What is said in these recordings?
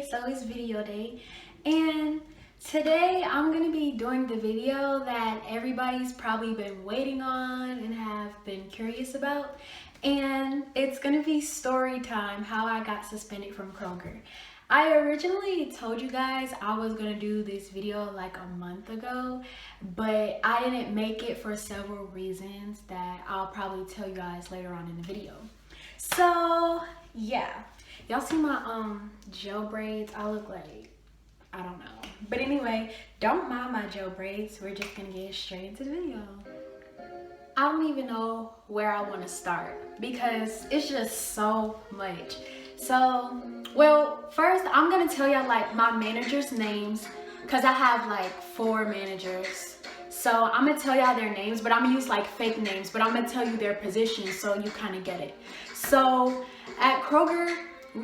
So it's video day, and today I'm gonna be doing the video that everybody's probably been waiting on and have been curious about, and it's gonna be story time, how I got suspended from Kroger. I originally told you guys I was gonna do this video like a month ago, but I didn't make it for several reasons that I'll probably tell you guys later on in the video. So yeah, y'all see my gel braids? I look like, I don't know, but anyway, don't mind my gel braids. We're just gonna get straight into the video. I don't even know where I want to start because it's just so much. So, well, first I'm gonna tell y'all like my managers' names, because I have like 4 managers. So I'm gonna tell y'all their names, but I'm gonna use like fake names, but I'm gonna tell you their positions so you kind of get it. So at Kroger,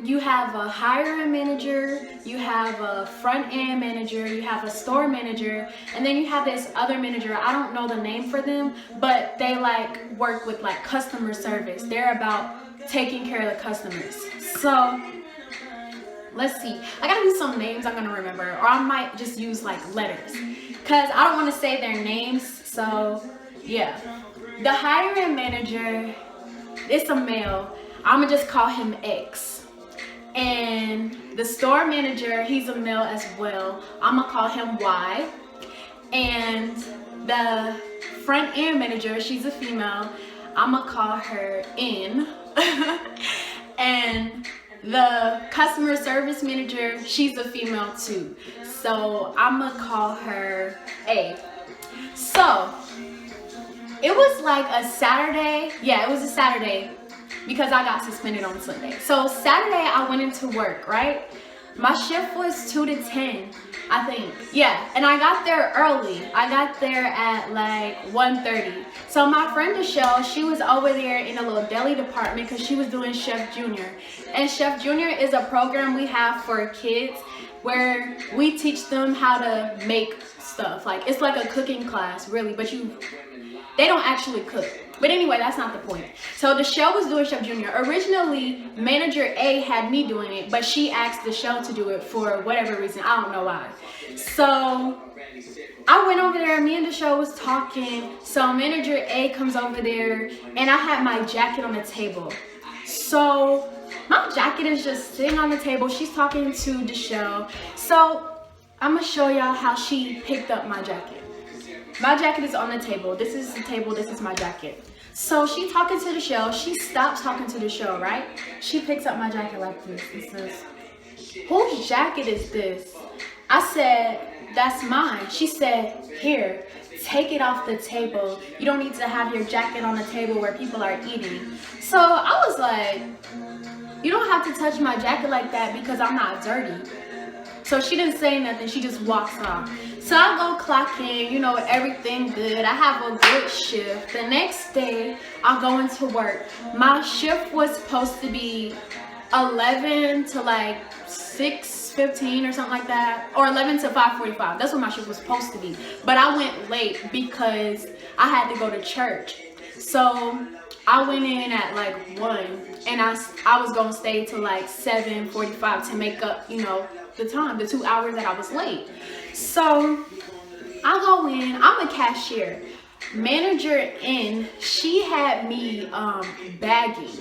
you have a hiring manager, you have a front end manager, you have a store manager, and then you have this other manager. I don't know the name for them, but they like work with like customer service. They're about taking care of the customers. So let's see, I gotta use some names I'm gonna remember, or I might just use like letters because I don't want to say their names. So yeah, the hiring manager, it's a male. I'm gonna just call him X. And the store manager, he's a male as well. I'm gonna call him Y. And the front end manager, she's a female. I'm gonna call her N. And the customer service manager, she's a female too. So I'm gonna call her A. So it was like a Saturday. Yeah, it was a Saturday, because I got suspended on Sunday. So Saturday I went into work, right? My shift was 2 to 10, I think. Yeah, and I got there early. I got there at like 1:30. So my friend Michelle, she was over there in a little deli department because she was doing Chef Junior. And Chef Junior is a program we have for kids where we teach them how to make stuff. Like, it's like a cooking class, really, but they don't actually cook. But anyway, that's not the point. So the show was doing Chef Junior. Originally, manager A had me doing it, but she asked the show to do it for whatever reason. I don't know why. So I went over there, me and the show was talking. So manager A comes over there, and I had my jacket on the table. So my jacket is just sitting on the table. She's talking to the show. So I'm gonna show y'all how she picked up my jacket. My jacket is on the table. This is the table. This is my jacket. So she talking to the show. She stops talking to the show, right? She picks up my jacket like this and says, "Whose jacket is this?" I said, "That's mine." She said, "Here, take it off the table. You don't need to have your jacket on the table where people are eating." So I was like, "You don't have to touch my jacket like that because I'm not dirty." So she didn't say nothing, she just walks off. So I go clock in, you know, everything good. I have a good shift. The next day, I go into work. My shift was supposed to be 11 to like 6:15 or something like that, or 11 to 5:45. That's what my shift was supposed to be. But I went late because I had to go to church. So I went in at like 1, and I was gonna stay till like 7:45 to make up, you know, the time, the 2 hours that I was late. So I go in, I'm a cashier. Manager N, she had me bagging.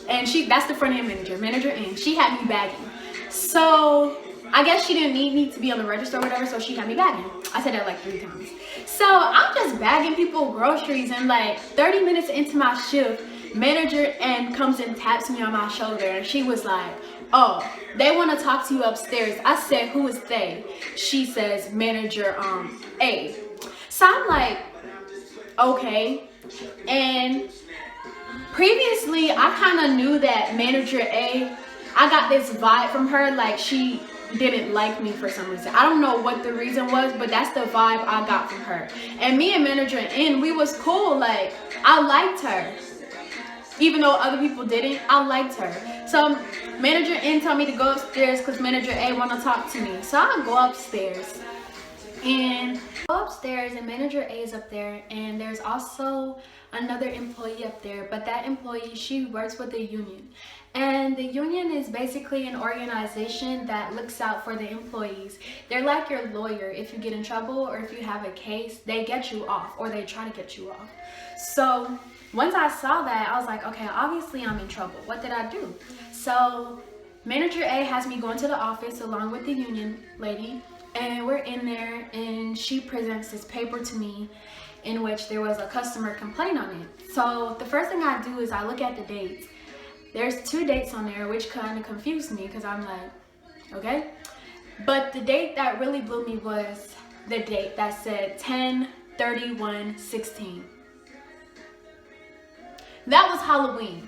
And that's the front end manager, manager N, she had me bagging. So I guess she didn't need me to be on the register or whatever, so she had me bagging. I said that like 3 times. So I'm just bagging people groceries, and like 30 minutes into my shift, manager N comes and taps me on my shoulder, and she was like, "Oh, they want to talk to you upstairs." I said, "Who is they?" She says, "Manager A." So I'm like, okay. And previously, I kind of knew that manager A, I got this vibe from her, like she didn't like me for some reason. I don't know what the reason was, but that's the vibe I got from her. And me and manager N, we was cool. Like, I liked her. Even though other people didn't, I liked her. So manager N told me to go upstairs because manager A want to talk to me. So I go upstairs. And I go upstairs and manager A is up there, and there's also another employee up there, but that employee, she works with the union. And the union is basically an organization that looks out for the employees. They're like your lawyer. If you get in trouble or if you have a case, they get you off, or they try to get you off. So once I saw that, I was like, okay, obviously I'm in trouble. What did I do? So manager A has me go into the office along with the union lady, and we're in there, and she presents this paper to me in which there was a customer complaint on it. So the first thing I do is I look at the dates. There's 2 dates on there, which kind of confused me because I'm like, okay. But the date that really blew me was the date that said 10/31/16. That was Halloween.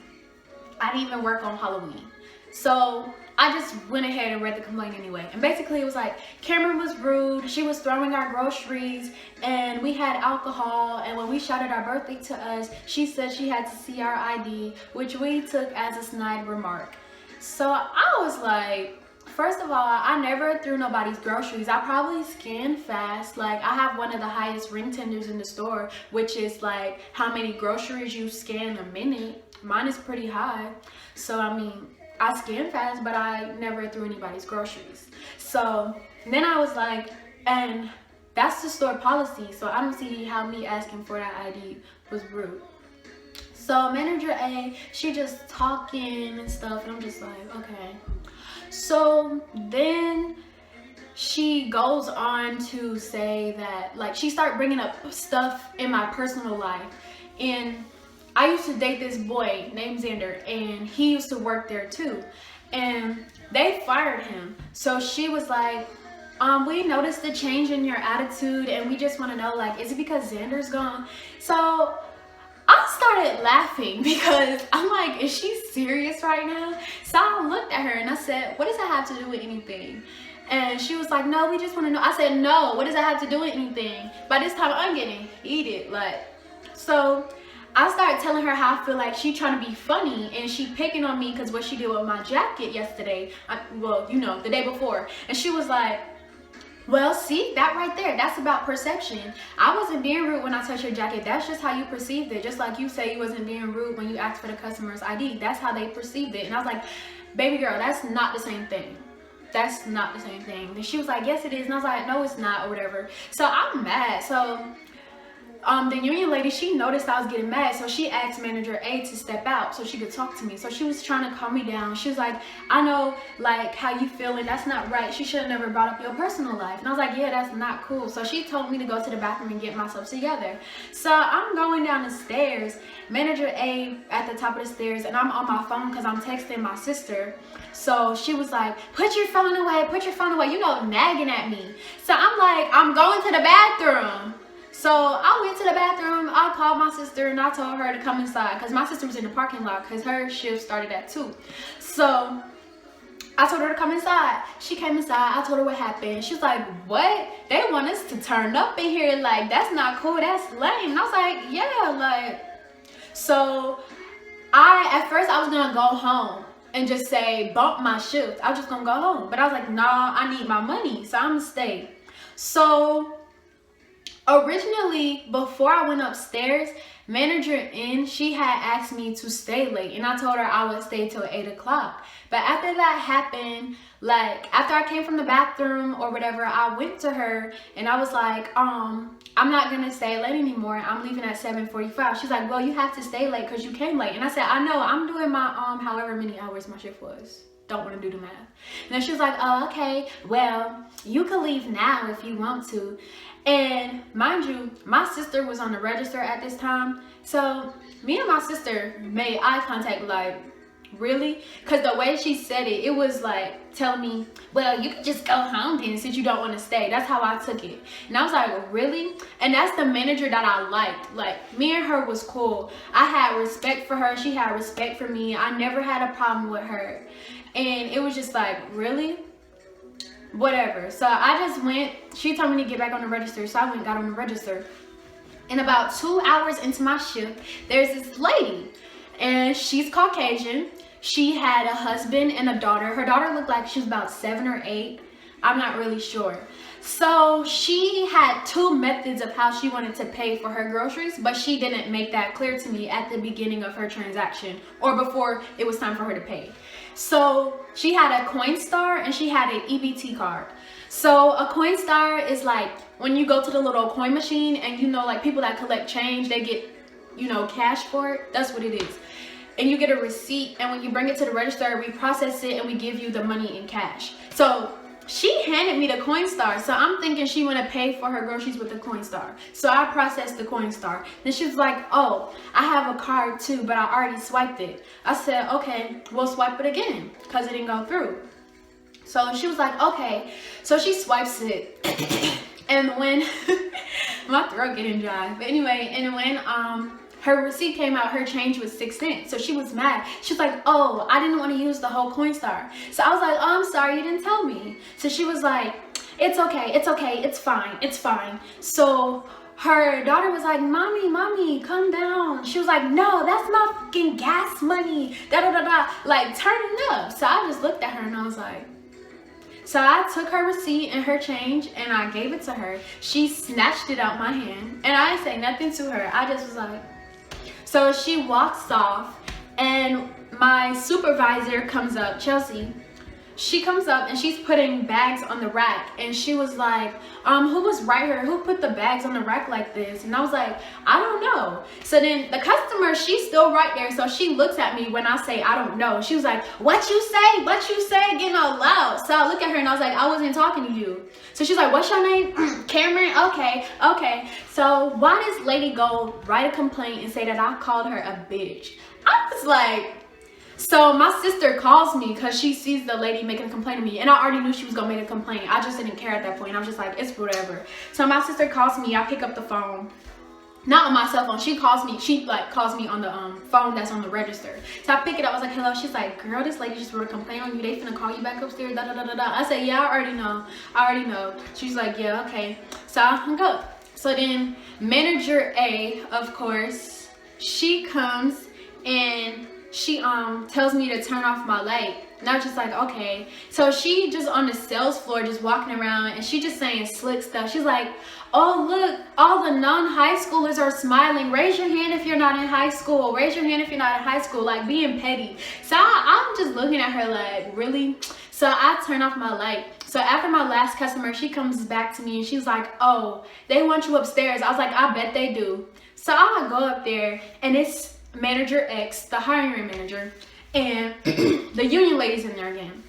I didn't even work on Halloween. So I just went ahead and read the complaint anyway. And basically it was like, Cameron was rude, she was throwing our groceries, and we had alcohol, and when we shouted our birthday to us, she said she had to see our ID, which we took as a snide remark. So I was like, first of all, I never threw nobody's groceries. I probably scanned fast. Like, I have one of the highest ring tenders in the store, which is like how many groceries you scan a minute. Mine is pretty high. So I mean, I scanned fast, but I never threw anybody's groceries. So then I was like, and that's the store policy, so I don't see how me asking for that ID was rude. So manager A, she just talking and stuff, and I'm just like, okay. So then she goes on to say that, like, she started bringing up stuff in my personal life. And I used to date this boy named Xander, and he used to work there too. And they fired him. So she was like, we noticed the change in your attitude, and we just want to know, like, is it because Xander's gone? So I started laughing because I'm like, is she serious right now? So I looked at her and I said, what does that have to do with anything? And she was like, no, we just want to know. I said, no, what does that have to do with anything? By this time I'm getting heated, like. So I started telling her how I feel like she trying to be funny, and she picking on me because what she did with my jacket yesterday, well, you know, the day before. And she was like, well, see, that right there, that's about perception. I wasn't being rude when I touched your jacket. That's just how you perceived it. Just like you say you wasn't being rude when you asked for the customer's ID. That's how they perceived it. And I was like, baby girl, that's not the same thing. That's not the same thing. And she was like, yes, it is. And I was like, no, it's not, or whatever. So I'm mad. So the union lady, she noticed I was getting mad, so she asked manager A to step out so she could talk to me. So she was trying to calm me down. She was like, I know, like, how you feeling. That's not right. She should have never brought up your personal life. And I was like, yeah, that's not cool. So she told me to go to the bathroom and get myself together. So I'm going down the stairs, manager A at the top of the stairs, and I'm on my phone because I'm texting my sister. So she was like, put your phone away, you know, nagging at me. So I'm like, I'm going to the bathroom. So I went to the bathroom, I called my sister, and I told her to come inside because my sister was in the parking lot because her shift started at 2. So I told her to come inside. She came inside, I told her what happened. She was like, what? They want us to turn up in here, like, that's not cool, that's lame. And I was like, yeah, like. So at first I was gonna go home and just say, bump my shift. I was just gonna go home. But I was like, nah, I need my money, so I'm gonna stay. So originally, before I went upstairs, manager N, she had asked me to stay late, and I told her I would stay till 8 o'clock. But after that happened, like, after I came from the bathroom or whatever, I went to her and I was like, I'm not gonna stay late anymore. I'm leaving at 7:45. She's like, well, you have to stay late because you came late. And I said, I know, I'm doing my however many hours my shift was. Don't want to do the math. And then she was like, oh, okay, well, you can leave now if you want to. And mind you, my sister was on the register at this time. So me and my sister made eye contact, like, really? Because the way she said it, it was like telling me, well, you can just go home then since you don't want to stay. That's how I took it. And I was like, really? And that's the manager that I liked. Like, me and her was cool. I had respect for her. She had respect for me. I never had a problem with her. And it was just like, really? Whatever. So I just went. She told me to get back on the register, so I went and got on the register. And about 2 hours into my shift, there's this lady, and she's Caucasian. She had a husband and a daughter. Her daughter looked like she was about 7 or 8. I'm not really sure. So she had two methods of how she wanted to pay for her groceries, but she didn't make that clear to me at the beginning of her transaction or before it was time for her to pay. So she had a Coinstar and she had an EBT card. So a Coinstar is like when you go to the little coin machine and you know, like people that collect change, they get, you know, cash for it. That's what it is. And you get a receipt, and when you bring it to the register, we process it and we give you the money in cash. So she handed me the Coinstar, so I'm thinking she want to pay for her groceries with the Coinstar. So I processed the Coinstar. Then she was like, oh, I have a card too, but I already swiped it. I said, okay, we'll swipe it again because it didn't go through. So she was like, okay. So she swipes it. And when, my throat getting dry. But anyway, and when her receipt came out, her change was 6 cents. So she was mad. She was like, oh, I didn't want to use the whole Coinstar. So I was like, oh, I'm sorry, you didn't tell me. So she was like, it's okay, it's fine, it's fine. So her daughter was like, mommy, calm down. She was like, no, that's my fucking gas money, like turning up. So I just looked at her and I was like, so I took her receipt and her change and I gave it to her. She snatched it out my hand and I didn't say nothing to her. I just was like, so she walks off and my supervisor comes up, Chelsea. She comes up and she's putting bags on the rack and she was like, who was right here? Who put the bags on the rack like this? And I was like, I don't know. So then the customer, she's still right there. So she looks at me when I say, I don't know. She was like, what you say? What you say? Getting all loud. So I look at her and I was like, I wasn't talking to you. So she's like, what's your name? Cameron? Okay. So why does Lady go write a complaint and say that I called her a bitch? I was like, so my sister calls me because she sees the lady making a complaint to me, and I already knew she was gonna make a complaint. I just didn't care at that point. I was just like, it's whatever. So my sister calls me. I pick up the phone, not on my cell phone. She calls me. She like calls me on the phone that's on the register. So I pick it up. I was like, hello. She's like, girl, this lady just wrote a complaint on you. They finna call you back upstairs. Da da da da da. I said, yeah, I already know. She's like, yeah, okay. So I hung up. So then manager A, of course, she comes and she tells me to turn off my light. And I was just like, okay. So she just on the sales floor just walking around and she just saying slick stuff. She's like, oh look, all the non-high schoolers are smiling. Raise your hand if you're not in high school. Raise your hand if you're not in high school. Like being petty. So I'm just looking at her like, really? So I turn off my light. So after my last customer, she comes back to me and she's like, oh, they want you upstairs. I was like, I bet they do. So I go up there and it's Manager X, the hiring manager, and the union lady's in there again.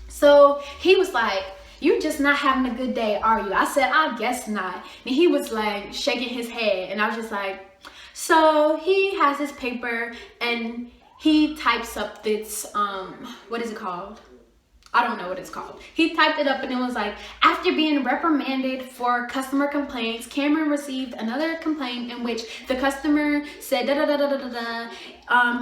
So he was like, you just not having a good day, are you? I said, I guess not. And he was like shaking his head and I was just like, so he has his paper and he types up this, what is it called? I don't know what it's called. He typed it up and it was like, after being reprimanded for customer complaints, Cameron received another complaint in which the customer said da da da da da da da.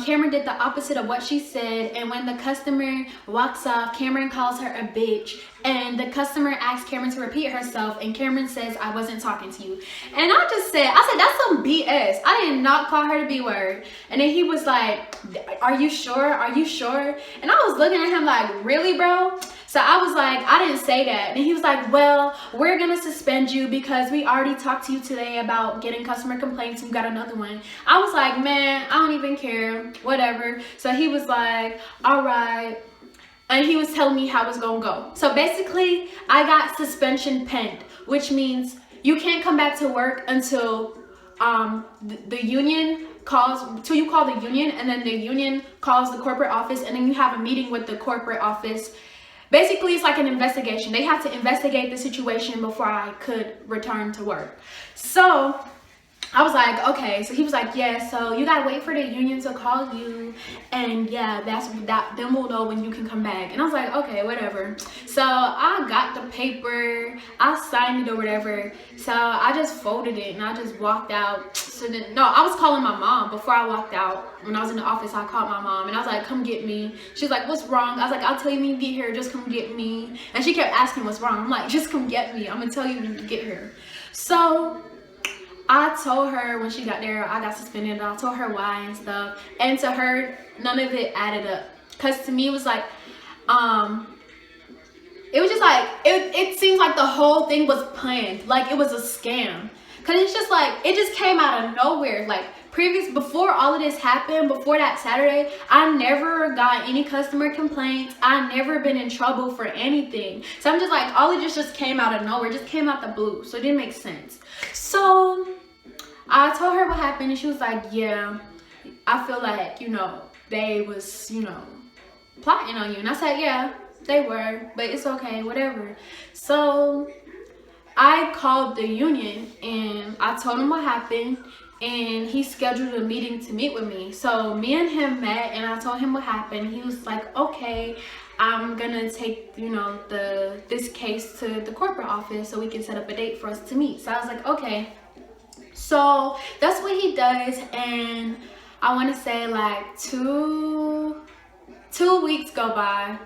Cameron did the opposite of what she said, and when the customer walks off, Cameron calls her a bitch, and the customer asks Cameron to repeat herself, and Cameron says, I wasn't talking to you. And I said, that's some BS. I did not call her the B word. And then he was like, are you sure? And I was looking at him like, really, bro? So I was like, I didn't say that. And he was like, well, we're going to suspend you because we already talked to you today about getting customer complaints and we got another one. I was like, man, I don't even care, whatever. So he was like, all right. And he was telling me how it's going to go. So basically, I got suspension penned, which means you can't come back to work until the union calls, till you call the union, and then the union calls the corporate office, and then you have a meeting with the corporate office. Basically, it's like an investigation. They have to investigate the situation before I could return to work. So I was like, okay. So he was like, yeah, so you gotta wait for the union to call you, and yeah, then we'll know when you can come back. And I was like, okay, whatever. So I got the paper, I signed it or whatever. So I just folded it and I just walked out. So then, no, I was calling my mom before I walked out. When I was in the office, I called my mom and I was like, come get me. She's like, what's wrong? I was like, I'll tell you when you get here, just come get me. And she kept asking what's wrong. I'm like, just come get me. I'm gonna tell you when you get here. So I told her when she got there, I got suspended. I told her why and stuff. And to her, none of it added up. Because to me, it was like, it was just like, it seems like the whole thing was planned, like it was a scam. Cause it's just like, it just came out of nowhere. Like before all of this happened, before that Saturday, I never got any customer complaints. I never been in trouble for anything. So I'm just like, all of this just came out of nowhere, just came out the blue. So it didn't make sense. So I told her what happened, and she was like, yeah, I feel like, you know, they was, you know, plotting on you. And I said, yeah, they were, but it's okay, whatever. So I called the union and I told him what happened, and he scheduled a meeting to meet with me. So me and him met, and I told him what happened. He was like, okay, I'm gonna take, you know, this case to the corporate office so we can set up a date for us to meet. So I was like, okay. So that's what he does, and I want to say like two weeks go by.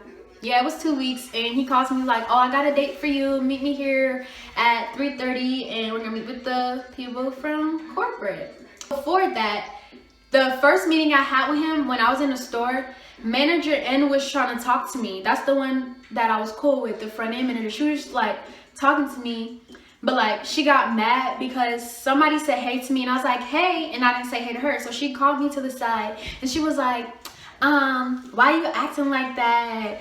Yeah, it was 2 weeks, and he calls me like, oh, I got a date for you. Meet me here at 3:30, and we're gonna meet with the people from corporate. Before that, the first meeting I had with him when I was in the store, manager N was trying to talk to me. That's the one that I was cool with, the front end manager. She was like talking to me, but like she got mad because somebody said hey to me, and I was like, hey, and I didn't say hey to her. So she called me to the side, and she was like, why are you acting like that?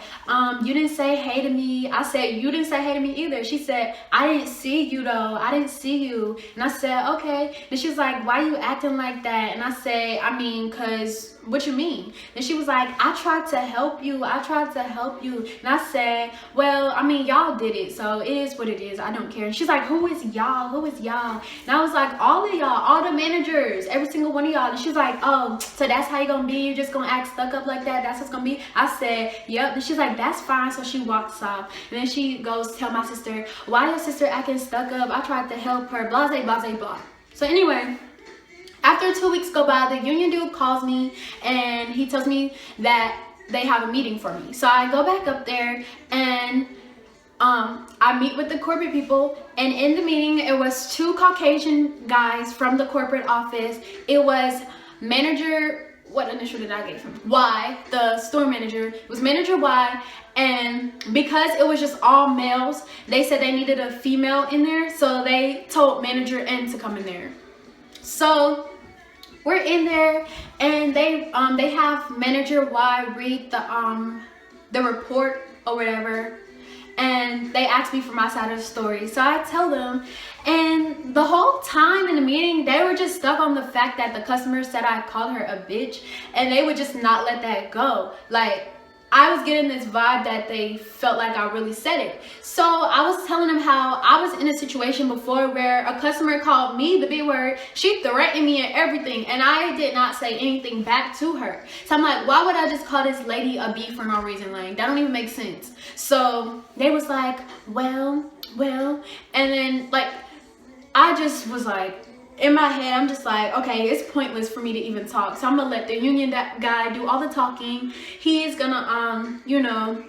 You didn't say hey to me. I said, you didn't say hey to me either. She said, I didn't see you though. I didn't see you. And I said, okay. And she was like, why are you acting like that? And I said, I mean, cause what you mean? And she was like, I tried to help you. I tried to help you. And I said, well, I mean, y'all did it, so it is what it is. I don't care. And she's like, who is y'all? Who is y'all? And I was like, all of y'all, all the managers, every single one of y'all. And she's like, oh, so that's how you gonna be? You're just gonna act stuck up like that? That's what's gonna be? I said, yep. And she's like, that's fine. So she walks off. And then she goes tell my sister, why your sister acting stuck up? I tried to help her, blah, blah, blah, blah. So anyway, after 2 weeks go by, the union dude calls me, and he tells me that they have a meeting for me. So I go back up there, and I meet with the corporate people, and in the meeting, it was 2 Caucasian guys from the corporate office. It was manager, what initial did I get from? Y, the store manager. It was manager Y, and because it was just all males, they said they needed a female in there, so they told manager N to come in there. So we're in there, and they have manager Y read the report or whatever, and they asked me for my side of the story. So I tell them, and the whole time in the meeting, they were just stuck on the fact that the customer said I called her a bitch, and they would just not let that go. Like, I was getting this vibe that they felt like I really said it. So I was telling them how I was in a situation before where a customer called me the B word. She threatened me and everything, and I did not say anything back to her. So I'm like, why would I just call this lady a B for no reason? Like, that don't even make sense. So they was like, well, and then like, I just was like, in my head, I'm just like, okay, it's pointless for me to even talk. So I'm gonna let the union guy do all the talking. He is gonna, you know,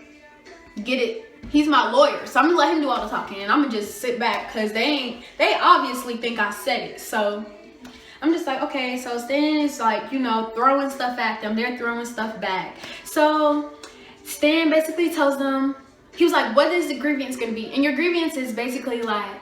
get it. He's my lawyer, so I'm gonna let him do all the talking, and I'm gonna just sit back because they obviously think I said it. So I'm just like, okay. So Stan is like, you know, throwing stuff at them. They're throwing stuff back. So Stan basically tells them, he was like, what is the grievance gonna be? And your grievance is basically like,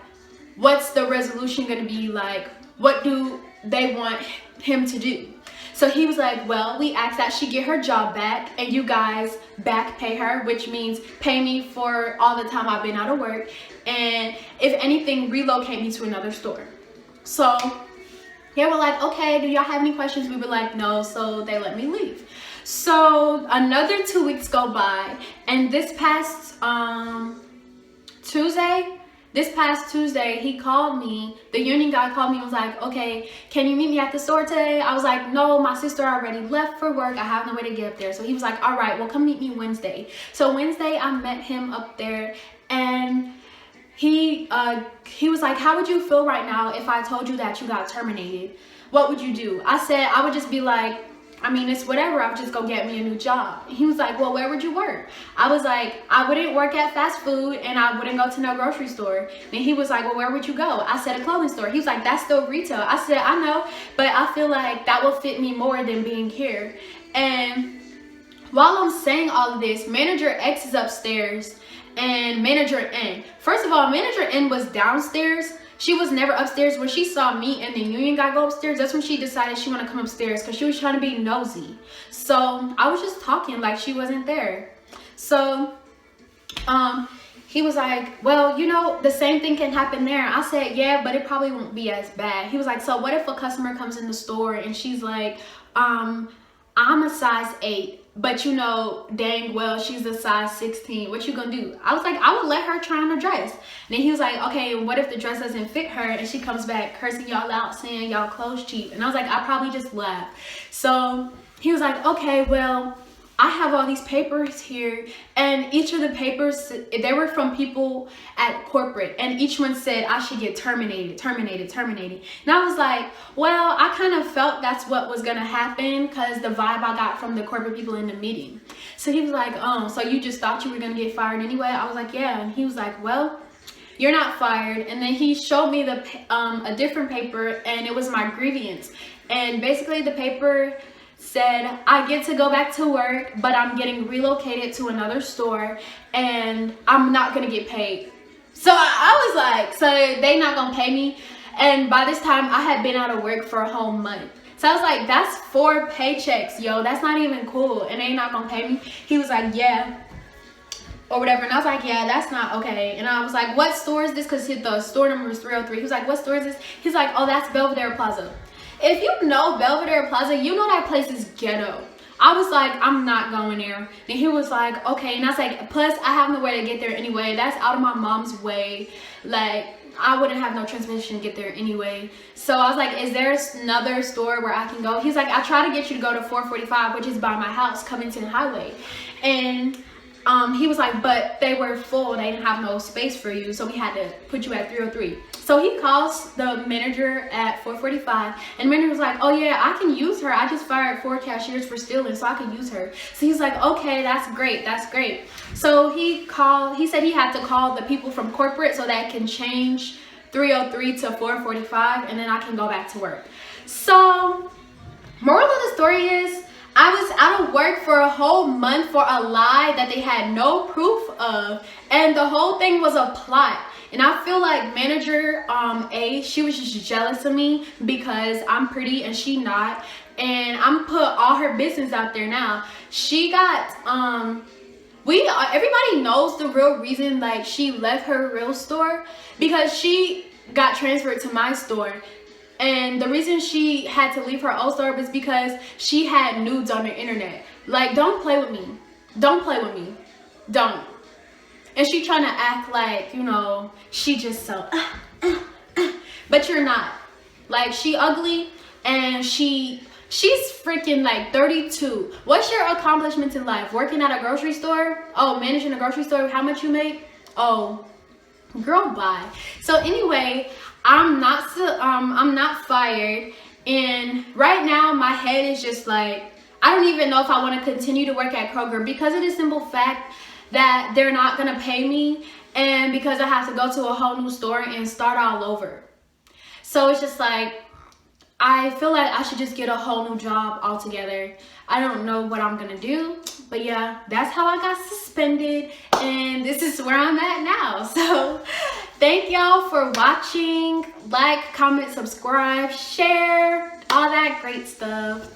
what's the resolution gonna be like? What do they want him to do? So he was like, well, we asked that she get her job back, and you guys back pay her, which means pay me for all the time I've been out of work, and if anything, relocate me to another store. So they were like, okay, do y'all have any questions? We were like, no. So they let me leave. So another 2 weeks go by, and this past Tuesday, he called me. The union guy called me and was like, okay, can you meet me at the store today? I was like, no, my sister already left for work. I have no way to get up there. So he was like, all right, well, come meet me Wednesday. So Wednesday, I met him up there, and he was like, how would you feel right now if I told you that you got terminated? What would you do? I said, I would just be like, I mean, it's whatever. I would just go get me a new job. He was like, well, where would you work? I was like, I wouldn't work at fast food, and I wouldn't go to no grocery store. And he was like, well, where would you go? I said, a clothing store. He was like, that's still retail. I said, I know, but I feel like that will fit me more than being here. And while I'm saying all of this, manager X is upstairs, and manager N. First of all, manager N was downstairs. She was never upstairs. When she saw me and the union guy go upstairs, that's when she decided she wanted to come upstairs because she was trying to be nosy. So I was just talking like she wasn't there. So he was like, well, you know, the same thing can happen there. I said, yeah, but it probably won't be as bad. He was like, so what if a customer comes in the store and she's like, I'm a size 8. But you know dang well she's a size 16. What you gonna do? I was like, I would let her try on a dress. And then he was like, okay, what if the dress doesn't fit her and she comes back cursing y'all out saying y'all clothes cheap? And I was like, I probably just laugh. So he was like, okay, well, I have all these papers here, and each of the papers, they were from people at corporate, and each one said I should get terminated. And I was like, well, I kind of felt that's what was gonna happen because the vibe I got from the corporate people in the meeting. So he was like, oh, so you just thought you were gonna get fired anyway? I was like, yeah. And he was like, well, you're not fired. And then he showed me a different paper, and it was my grievance. And basically the paper said I get to go back to work, but I'm getting relocated to another store and I'm not gonna get paid. So I was like, so they not gonna pay me? And by this time I had been out of work for a whole month. So I was like, that's 4 paychecks, yo, that's not even cool, and they not gonna pay me? He was like, yeah, or whatever. And I was like, yeah, that's not okay. And I was like, what store is this? Because the store number was 303. He was like, what store is this? He's like, oh, that's Belvedere Plaza. If you know Belvedere Plaza, you know that place is ghetto. I was like, I'm not going there. And he was like, okay. And I was like, plus I have no way to get there anyway. That's out of my mom's way. Like, I wouldn't have no transportation to get there anyway. So I was like, is there another store where I can go? He's like, I try to get you to go to 445, which is by my house, Covington Highway. And he was like, but they were full. They didn't have no space for you. So we had to put you at 303. So he calls the manager at 445, and the manager was like, oh yeah, I can use her. I just fired 4 cashiers for stealing, so I can use her. So he's like, okay, that's great. So he said he had to call the people from corporate so that can change 303 to 445, and then I can go back to work. So moral of the story is, I was out of work for a whole month for a lie that they had no proof of, and the whole thing was a plot. And I feel like manager A, she was just jealous of me because I'm pretty and she not, and I'm put all her business out there now. She got everybody knows the real reason like she left her real store, because she got transferred to my store. And the reason she had to leave her old store was because she had nudes on the internet. Like, don't play with me. Don't. And she trying to act like, you know, she just so, but you're not. Like, she ugly, and she's freaking like 32. What's your accomplishments in life? Working at a grocery store? Oh, managing a grocery store, how much you make? Oh, girl, bye. So anyway, I'm not fired, and right now my head is just like, I don't even know if I want to continue to work at Kroger because of the simple fact that they're not gonna pay me, and because I have to go to a whole new store and start all over. So it's just like, I feel like I should just get a whole new job altogether. I don't know what I'm gonna do, but yeah, that's how I got suspended, and this is where I'm at now. So thank y'all for watching. Like, comment, subscribe, share, all that great stuff.